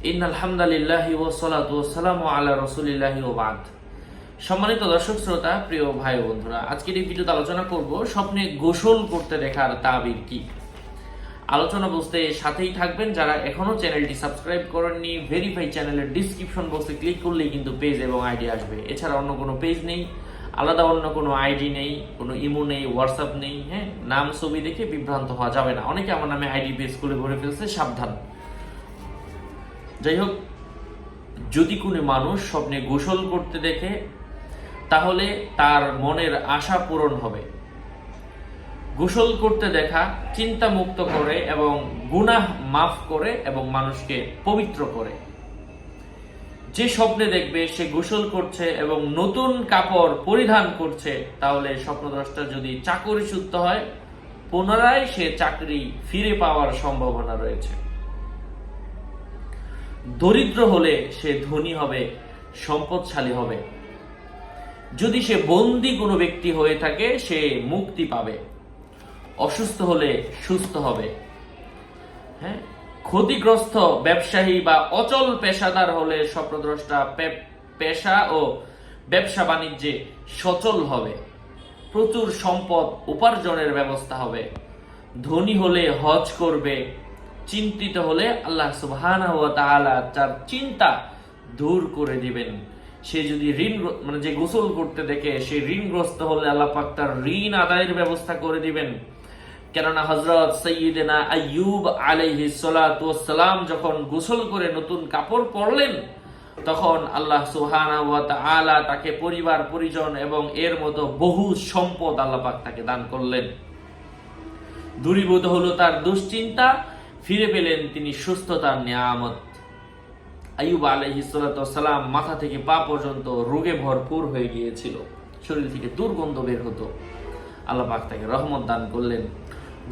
ইন্নাল হামদালিল্লাহি ওয়াসসালাতু ওয়াসসালামু আলা রাসূলিল্লাহি ওয়া বাদ। সম্মানিত দর্শক শ্রোতা, প্রিয় ভাই ও বন্ধুরা, আজকের এই ভিডিওতে আলোচনা করব স্বপ্নে গোসল করতে দেখার তাবির কি। আলোচনা বুঝতে সাথেই থাকবেন। যারা এখনো চ্যানেলটি সাবস্ক্রাইব করেননি, ভেরিফাই চ্যানেলের ডিসক্রিপশন বক্সে ক্লিক করলেই কিন্তু পেজ এবং আইডি আসবে। এছাড়া অন্য কোনো পেজ নেই, আলাদা অন্য কোনো আইডি নেই, কোনো ইমো নেই, হোয়াটসঅ্যাপ নেই। হ্যাঁ, নাম ছবি দেখে বিভ্রান্ত হওয়া যাবে না। অনেকে আমার নামে আইডি পেজ খুলে ভরে ফেলছে, সাবধান। যাই হোক, যদি কোনো মানুষ স্বপ্নে গোসল করতে দেখে তাহলে তার মনের আশা পূরণ হবে। গোসল করতে দেখা চিন্তা মুক্ত করে এবং গুনাহ মাফ করে এবং মানুষকে পবিত্র করে। যে স্বপ্নে দেখবে সে গোসল করছে এবং নতুন কাপড় পরিধান করছে, তাহলে স্বপ্নদ্রষ্টা যদি চাকরিচ্যুত হয়, পুনরায় সে চাকরি ফিরে পাওয়ার সম্ভাবনা রয়েছে। দরিদ্র হলে সে ধনী হবে, সম্পদশালী হবে। যদি সে বন্দী কোনো ব্যক্তি হয়ে থাকে, সে মুক্তি পাবে। অসুস্থ হলে সুস্থ হবে। হ্যাঁ, ক্ষতিগ্রস্ত ব্যবসায়ী বা অচল পেশাদার হলে স্বপ্নদ্রষ্টা পেশা ও ব্যবসা বাণিজ্যে সচল হবে। প্রচুর সম্পদ উপার্জনের ব্যবস্থা হবে। ধনী হলে হজ করবে। চিন্তিত হলে আল্লাহ সুবহানাহু ওয়া তাআলা তার চিন্তা দূর করে দিবেন। সে যদি যে গোসল করতে দেখে সে ঋণগ্রস্ত হলে আল্লাহ পাক তার ঋণ আদায়ের ব্যবস্থা করে দিবেন। কেননা হযরত সাইয়্যিদনা আইয়ুব আলাইহিস সালাতু ওয়াস সালাম যখন গোসল করে নতুন কাপড় পরলেন, তখন আল্লাহ সুবহানাহু ওয়া তাআলা তাকে পরিবার পরিজন এবং এর মতো বহু সম্পদ আল্লাহ পাক তাকে দান করলেন। দূরীভূত হলো তার দুশ্চিন্তা, ফিরে পেলেন তিনি সুস্থতার নিয়ামত। আইয়ুব আলাইহিস সালাতু ওয়াস সালাম মাথা থেকে পা পর্যন্ত রোগে ভরপুর হয়ে গিয়েছিল, শরীর থেকে দুর্গন্ধ বের হতো। আল্লাহ পাক তাকে রহমত দান করলেন।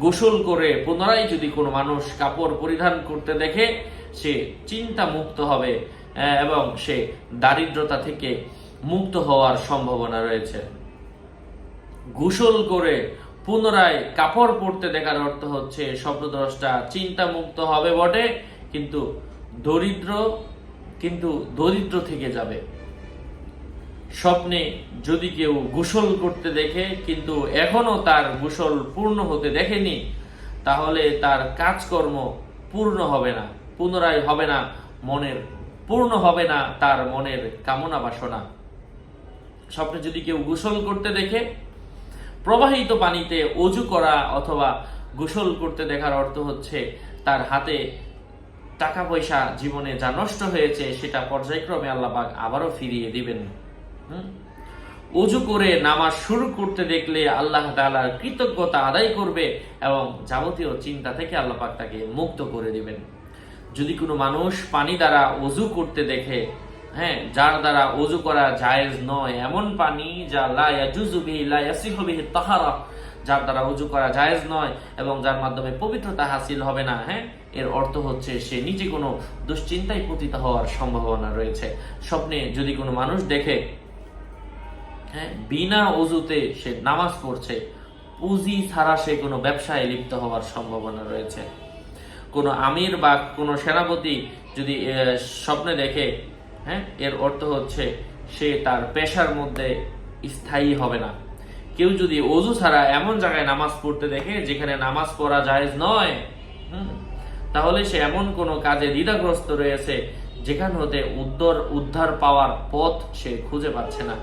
গোসল করে পুনরায় যদি কোনো মানুষ কাপড় পরিধান করতে দেখে, সে চিন্তা মুক্ত হবে এবং সে দারিদ্রতা থেকে মুক্ত হওয়ার সম্ভাবনা রয়েছে। গোসল করে পুনরায় কাপড় পরতে দেখার অর্থ হচ্ছে স্বপ্নদ্রষ্টা চিন্তা মুক্ত হবে বটে, কিন্তু দরিদ্র থেকে যাবে। স্বপ্নে যদি কেউ গোসল করতে দেখে কিন্তু এখনো তার গোসল পূর্ণ হতে দেখেনি, তাহলে তার কাজকর্ম পূর্ণ হবে না, পুনরায় হবে না, পূর্ণ হবে না তার মনের কামনা বাসনা। স্বপ্নে যদি কেউ গোসল করতে দেখে, প্রবাহিত পানিতে অজু করা অথবা গোসল করতে দেখার অর্থ হচ্ছে তার হাতে টাকা পয়সা জীবনে যা নষ্ট হয়েছে সেটা পর্যায়ক্রমে আল্লাহ পাক আবারও ফিরিয়ে দিবেন। অজু করে নামাজ শুরু করতে দেখলে আল্লাহ তাআলার কৃতজ্ঞতা আদায় করবে এবং যাবতীয় চিন্তা থেকে আল্লাহ পাক তাকে মুক্ত করে দিবেন। যদি কোনো মানুষ পানি দ্বারা অজু করতে দেখে, হ্যাঁ, যার দ্বারা অজু করা জায়েজ নয়, এমন পানি যা লা ইয়াজুজু বিহি লা ইয়াসিহু বিহি তাহারা, যার দ্বারা অজু করা জায়েজ নয় এবং যার মাধ্যমে পবিত্রতা হাসিল হবে না, হ্যাঁ, এর অর্থ হচ্ছে সে নিজে কোনো দুশ্চিন্তায় পতিত হওয়ার সম্ভাবনা রয়েছে। স্বপ্নে যদি কোনো মানুষ দেখে, হ্যাঁ, বিনা অজুতে সে নামাজ পড়ছে, পুঁজি ছাড়া সে কোনো ব্যবসায় লিপ্ত হওয়ার সম্ভাবনা রয়েছে। কোনো আমির বা কোনো সেনাপতি যদি স্বপ্নে দেখে, হ্যাঁ, এর অর্থ হচ্ছে সে তার পেশার মধ্যে স্থায়ী হবে না। কেউ যদি অজু ছাড়া এমন জায়গায় নামাজ পড়তে দেখে যেখানে নামাজ পড়া জায়েজ নয়, তাহলে সে এমন কোনো কাজে দ্বিধাগ্রস্ত রয়েছে যেখান হতে উদ্ধার পাওয়ার পথ সে খুঁজে পাচ্ছে না।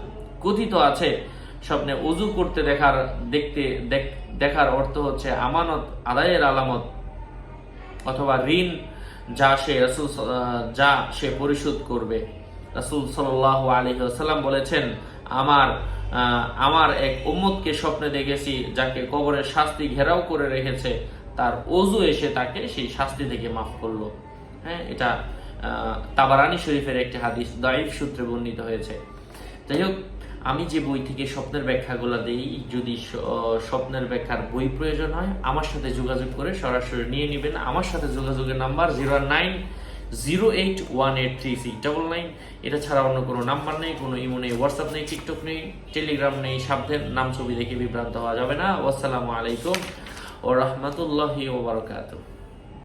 কথিত আছে স্বপ্নে অজু করতে দেখার অর্থ হচ্ছে আমানত আদায়ের আলামত অথবা ঋণ যা সে পরিশোধ করবে। রাসূল সাল্লাল্লাহু আলাইহি ওয়াসাল্লাম বলেছেন, আমার এক উম্মতকে স্বপ্নে দেখেছি যাকে কবরের শাস্তি ঘেরাও করে রেখেছে, তার অজু এসে তাকে সেই শাস্তি থেকে মাফ করলো। হ্যাঁ, এটা তাবারানী শরীফের একটি হাদিস, দাঈফ সূত্রে বর্ণিত হয়েছে। যাই হোক, আমি যে বই থেকে স্বপ্নের ব্যাখ্যাগুলো দেই, যদি স্বপ্নের ব্যাখ্যার বই প্রয়োজন হয় আমার সাথে যোগাযোগ করে সরাসরি নিয়ে নেবেন। আমার সাথে যোগাযোগের নাম্বার 0908183699। এটা ছাড়া অন্য কোনো নাম্বার নেই, কোনো ইমো নেই, হোয়াটসঅ্যাপ নেই, টিকটক নেই, টেলিগ্রাম নেই। সাবধান, নাম ছবি দেখে বিভ্রান্ত হওয়া যাবে না। আসসালামু আলাইকুম ওয়া রাহমাতুল্লাহি ওয়া বারাকাতুহু।